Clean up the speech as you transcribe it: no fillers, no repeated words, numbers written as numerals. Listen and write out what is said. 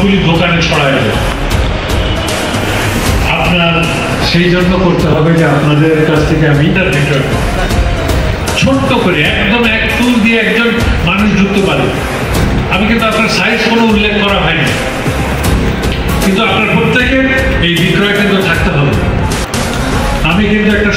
সবগুলি দোকানে ছড়ায় যায়। আপনার সেই জন্য করতে হবে যে আপনাদের কাছ থেকে আমি ইন্টারভিউ ছোট্ট করে একদম এক টুল দিয়ে একজন মানুষ ঢুকতে পারে। আমি কিন্তু আপনার সাইজ কোনো উল্লেখ করা হয়নি, কিন্তু আপনার প্রত্যেকে এই বিক্রয় কেন্দ্র থাকতে হবে। আমি কিন্তু একটা